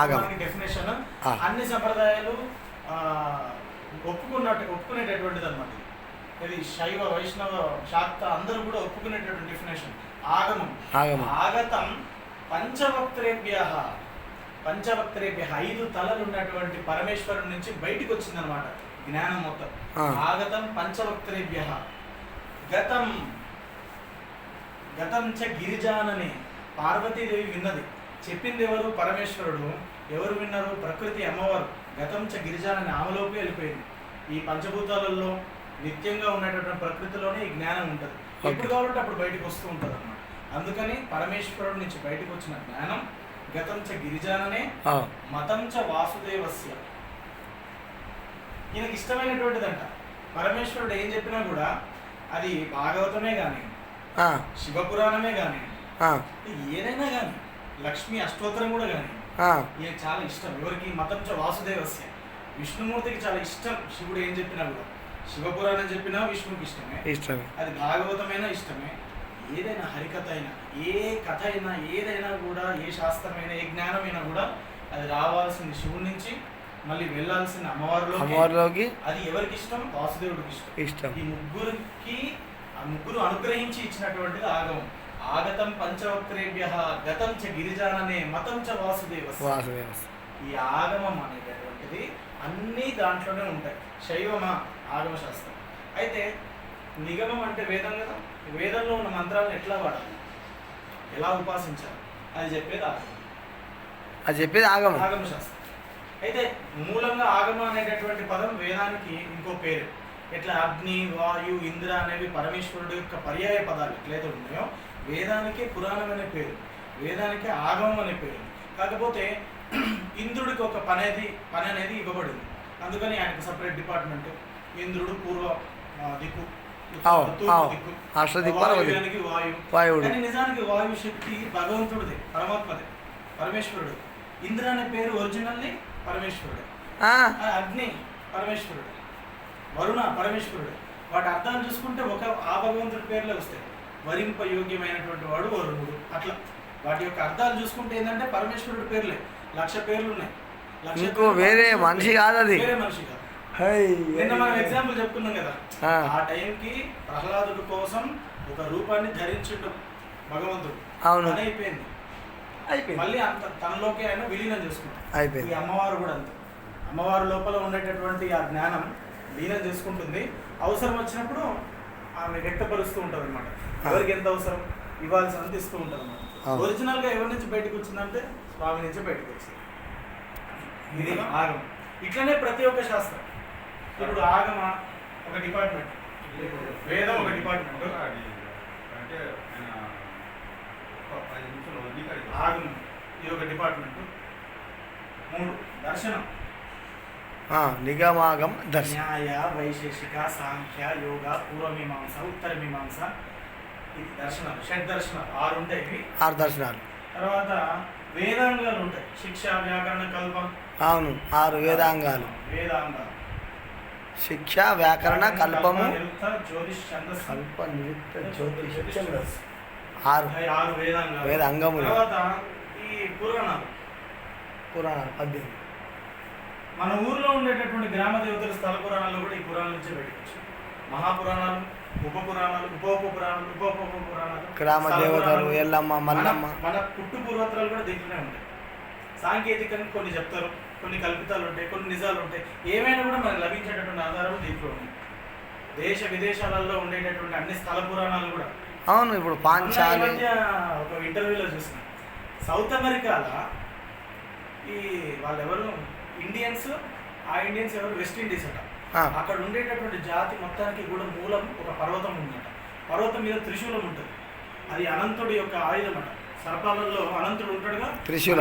ఆగమానికి definition అన్ని సంప్రదాయాలు ఒప్పుకునేటటువంటిది అనమాట. ఇది శైవ వైష్ణవ శాక్త అందరూ కూడా ఒప్పుకునేటటువంటి డెఫినేషన్ ఆగమం. ఆగతం పంచవక్త్రేభ్య 5 తలలు ఉన్నటువంటి పరమేశ్వరుడి నుంచి బయటికి వచ్చిందనమాట జ్ఞానం మొత్తం. ఆగతం పంచవక్త్రేభ్య గతం గతం చ గిరిజానని పార్వతీదేవి విన్నది. చెప్పింది ఎవరు? పరమేశ్వరుడు. ఎవరు విన్నారు? ప్రకృతి అమ్మవారు. గతం చ గిరిజానని ఆమెలోకి వెళ్ళిపోయింది. ఈ పంచభూతాలలో నిత్యంగా ఉన్నటువంటి ప్రకృతిలోనే ఈ జ్ఞానం ఉంటుంది. ఎప్పుడు కావాలంటే అప్పుడు బయటకు వస్తూ ఉంటుంది అన్నమాట. అందుకని పరమేశ్వరుడి నుంచి బయటకు వచ్చిన జ్ఞానం గతం చ గిరిజాననే మతం చ వాసుదేవస్య. ఈయనకి ఇష్టమైనటువంటిదంట. పరమేశ్వరుడు ఏం చెప్పినా కూడా అది భాగవతమే కానీ, శివపురాణమే కానీ, ఏదైనా కానీ, లక్ష్మీ అష్టోత్తరం కూడా కానీ ఈయనకి చాలా ఇష్టం. ఎవరికి? మతం చ వాసుదేవస్య. విష్ణుమూర్తికి చాలా ఇష్టం. శివుడు ఏం చెప్పినా కూడా, శివపురాణం చెప్పినా విష్ణువుకి ఇష్టమే, అది భాగవతమైనా ఇష్టమే. ఏదైనా హరికథ అయినా, ఏ కథ అయినా, ఏదైనా కూడా, ఏ శాస్త్రమైనా, ఏ జ్ఞానమైనా కూడా అది రావాల్సింది శివుడి నుంచి, మళ్ళీ వెళ్ళాల్సిన అమ్మవారిలోకి. అది ఎవరికి ఇష్టం? వాసుదేవుడికి ఇష్టం. ఈ ముగ్గురు అనుగ్రహించి ఇచ్చినటువంటిది ఆగమం. ఆగతం పంచవక్త్రేభ్య గతం చ గిరిజాననే మతం చ వాసుదేవ. ఈ ఆగమం అనేటటువంటిది అన్నీ దాంట్లోనే ఉంటాయి. శైవమా ఆగమ శాస్త్రం. అయితే నిగమం అంటే వేదం కదా. వేదంలో ఉన్న మంత్రాలను ఎట్లా వాడాలి, ఎలా ఉపాసించాలి, అది చెప్పేది ఆగమ శాస్త్రం. అయితే మూలంగా ఆగమ అనేటటువంటి పదం వేదానికి ఇంకో పేరు. ఎట్లా అగ్ని, వాయు, ఇంద్ర అనేవి పరమేశ్వరుడు యొక్క పర్యాయ పదాలు ఎట్లయితే ఉన్నాయో, వేదానికి పురాణం అనే పేరు, వేదానికి ఆగమం అనే పేరు. కాకపోతే ఇంద్రుడికి ఒక పని అనేది ఇవ్వబడింది. అందుకని ఆయనకు సపరేట్ డిపార్ట్మెంట్. ఇంద్రుడు పూర్వ దిక్కు, వాయువు. కానీ నిజానికి వాయు శక్తి భగవంతుడిది, పరమాత్మదే, పరమేశ్వరుడు. ఇంద్ర అనే పేరు ఒరిజినల్లీ పరమేశ్వరుడే. అగ్ని పరమేశ్వరుడు, వరుణ పరమేశ్వరుడు. వాటి అర్థాలు చూసుకుంటే ఆ భగవంతుడి పేర్లే వస్తాయి. వరింప యోగ్యమైనటువంటి వాడు వరుణుడు. అట్లా వాటి యొక్క అర్థాలు చూసుకుంటే ఏంటంటే పరమేశ్వరుడి పేర్లే 1,00,000 పేర్లు ఉన్నాయి. వేరే మనిషి కాదు, అది వేరే మనిషి కాదు. నిన్న మనం ఎగ్జాంపుల్ చెప్పుకున్నాం కదా, ఆ టైంకి ప్రహ్లాదుడి కోసం ఒక రూపాన్ని ధరించుండు భగవంతుడు. అవును, అయిపోయింది. మళ్ళీ అంత తనలోకి ఆయన విలీనం చేసుకుంటాడు. ఈ అమ్మవారు కూడా అంతే. అమ్మవారి లోపల ఉండేటటువంటి ఆ జ్ఞానం లీనం చేసుకుంటుంది. అవసరం వచ్చినప్పుడు ఆమె వ్యక్తపరుస్తూ ఉంటుంది అనమాట. ఎవరికి ఎంత అవసరం ఇవ్వాల్సినంత ఇస్తూ ఉంటుంది అనమాట. ఒరిజినల్ గా ఎవరి నుంచి బయటకు వచ్చిందంటే స్వామి నుంచి బయటకు వచ్చింది. ఇది ఆగమ. ఇట్లనే ప్రతి ఒక్క శాస్త్రం. ఇప్పుడు ఆగమ ఒక డిపార్ట్మెంట్, వేదం ఒక డిపార్ట్మెంట్, ఆగమం ఇది ఒక డిపార్ట్మెంట్. 3 దర్శనం, నిగమాగం, న్యాయ, వైశేషిక, సాంఖ్య, యోగ, పూర్వమీమాంస, ఉత్తర మీమాంస. ఇది దర్శనాలు, షడ్దర్శనాలు 6 ఉంటాయి. 6 దర్శనాలు. తర్వాత వేదాంగాలు ఉంటాయి. శిక్ష, వ్యాకరణ, కల్పం. అవును, 6 వేదాంగాలు. శిక్ష, వ్యాకరణ, కల్పము, జ్యోతిష్, ఛందస్సు, కల్ప, నిరుక్త, జ్యోతిష్, ఛందస్సు. 6 వేదాంగములు. తర్వాత ఈ పురాణాలు 18. మన ఊర్లో ఉండేటటువంటి గ్రామ దేవతల స్థల పురాణాలు కూడా ఈ పురాణాల నుంచి బయటకు వచ్చాయి. మహాపురాణాలు, ఉప పురాణాలు, ఉప పురాణాలు, గ్రామ దేవతలు, ఎల్లమ్మ, మల్లమ్మ. మన పుట్టు పూర్వత్రాలు కూడా దీంట్లోనే ఉంటాయి. సాంకేతికంగా కొన్ని చెప్తారు, కొన్ని కల్పితాలు ఉంటాయి, కొన్ని నిజాలు ఉంటాయి. ఏమైనా కూడా మనకు లభించేటటువంటి ఆధారాలు దీంట్లో ఉన్నాయి. దేశ విదేశాలలో ఉండేటటువంటి అన్ని స్థల పురాణాలు కూడా. అవును, ఇప్పుడు పాంచాలి. ఒక ఇంటర్వ్యూలో చూసిన సౌత్ అమెరికాలో ఈ వాళ్ళెవరు ఇండియన్స్, ఆ ఇండియన్స్ ఎవరు వెస్ట్ ఇండీస్ అట. అక్కడ ఉండేటటువంటి జాతి మొత్తానికి కూడా మూలం ఒక పర్వతం ఉందట. పర్వతం మీద త్రిశూలం ఉంటుంది. అది అనంతుడి యొక్క ఆయుధం అట. సర్పాలలో అనంతుడు ఉంటాడుగా,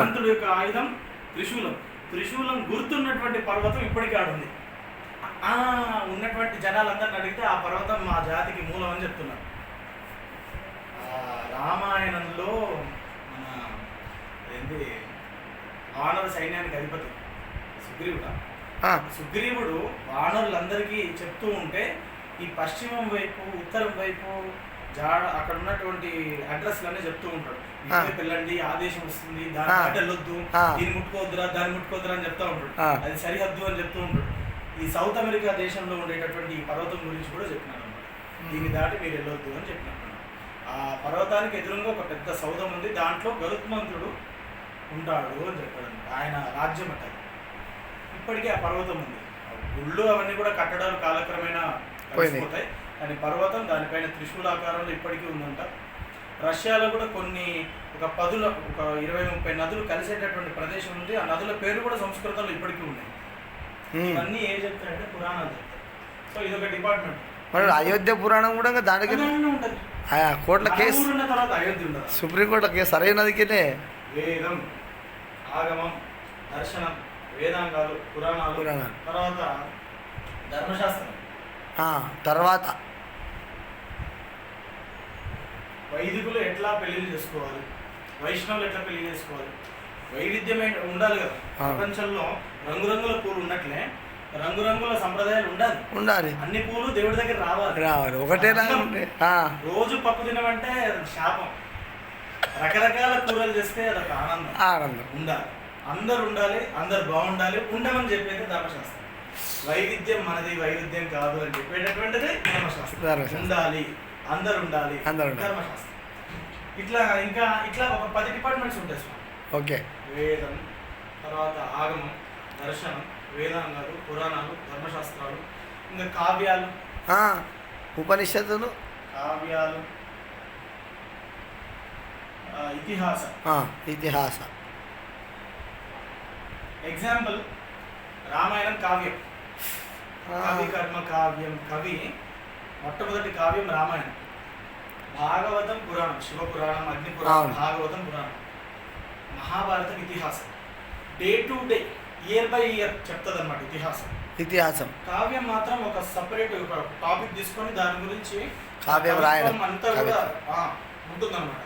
అనంతుడి యొక్క ఆయుధం త్రిశూలం. త్రిశూలం గుర్తున్నటువంటి పర్వతం ఇప్పటికీ ఆడుంది. ఉన్నటువంటి జనాలందరిని అడిగితే ఆ పర్వతం మా జాతికి మూలం అని చెప్తున్నారు. రామాయణంలో ఏంటి వానర సైన్యానికి అధిపతి సుగ్రీవుడు వానరులందరికీ చెప్తూ ఉంటే ఈ పశ్చిమం వైపు, ఉత్తరం వైపు అక్కడ ఉన్నటువంటి అడ్రస్లన్నీ చెప్తూ ఉంటాడు. ఇక్కడికి వెళ్ళండి, ఆదేశం వస్తుంది, దాని వెళ్ళొద్దు, దీన్ని ముట్టుకోవద్దురా, దాన్ని ముట్టుకోవద్దురా అని చెప్తా ఉంటాడు. అది సరిహద్దు అని చెప్తూ ఉంటాడు. ఈ సౌత్ అమెరికా దేశంలో ఉండేటటువంటి ఈ పర్వతం గురించి కూడా చెప్పినాడు అన్నమాట. దీన్ని దాటి మీరు వెళ్ళొద్దు అని చెప్పినాడు. ఆ పర్వతానికి ఎదురుగా ఒక పెద్ద సౌధం ఉంది, దాంట్లో గరుత్మంతుడు ఉంటాడు అని చెప్పాడు. ఆయన రాజ్యం అంటారు. ఇప్పటికీ ఆ పర్వతం ఉంది. గుళ్ళు అవన్నీ కూడా కట్టడాలు కాలక్రమేణా కలిసిపోతాయి, కానీ పర్వతం దానిపైన త్రిశూలాకారంలో ఇప్పటికీ ఉందంట. రష్యాలో కూడా కొన్ని ఒక 20-30 నదులు కలిసేటటువంటి ప్రదేశం ఉంది. ఆ నదుల పేర్లు కూడా సంస్కృతంలో ఇప్పటికీ ఉన్నాయి. ఇవన్నీ ఏం చెప్తారంటే పురాణాలు చెప్తారు. సో ఇదొక డిపార్ట్మెంట్. మరి అయోధ్య పురాణం కూడా దానికి ఉంటుంది. కోర్టుల కేసు ఉన్న తర్వాత అయోధ్య ఉండదు. సుప్రీంకోర్టుల కేసు సరైనదికినే వేదం, ఆగమం, దర్శనం, వేదాంగాలు, పురాణాలు, తర్వాత ధర్మశాస్త్రం, తర్వాత వైదికులు ఎట్లా పెళ్లి చేసుకోవాలి, వైష్ణవులు ఎట్లా పెళ్లి చేసుకోవాలి, వైవిధ్యమే ఉండాలి కదా. ప్రపంచంలో రంగురంగుల పూలు ఉన్నట్లే రంగురంగుల సంప్రదాయాలు ఉండాలి. అన్ని పూలు దేవుడి దగ్గర రావాలి. ఒకటే రోజు పప్పు తినమంటే శాపం. రకరకాల కూరలు చేస్తే అదొక ఆనందం ఉండాలి. అందరు ఉండాలి, అందరు బాగుండాలి. ఉండమని చెప్పేది ధర్మశాస్త్రం. వైవిధ్యం మనది, వైవిధ్యం కాదు అని చెప్పేటటువంటిది ధర్మశాస్త్రం. ఉండాలి, అందరు ఉండాలి, ధర్మశాస్త్రం. ఇట్లా ఒక 10 డిపార్ట్మెంట్స్ ఉంటాయి స్వామి. ఓకే. వేదం, తర్వాత ఆగమం, దర్శనం, వేదాంగాలు, పురాణాలు, ధర్మశాస్త్రాలు, ఇంకా కావ్యాలు, ఉపనిషత్తులు, కావ్యాలు, ఇతిహాస. ఎగ్జాంపుల్ రామాయణం కావ్యం. కవి కర్మ కావ్యం. కవి మొట్టమొదటి కావ్యం రామాయణం. భాగవతం పురాణం, శివపురాణం, అగ్నిపురాణం, భాగవతం పురాణం. మహాభారతం ఇతిహాసం. Day to day, year by year చెప్తుంది అనమాట ఇతిహాసం. కావ్యం మాత్రం ఒక సపరేట్ టాపిక్ తీసుకొని దాని గురించి కావ్యం రాయడం అంతా కూడా ఉంటుందన్నమాట.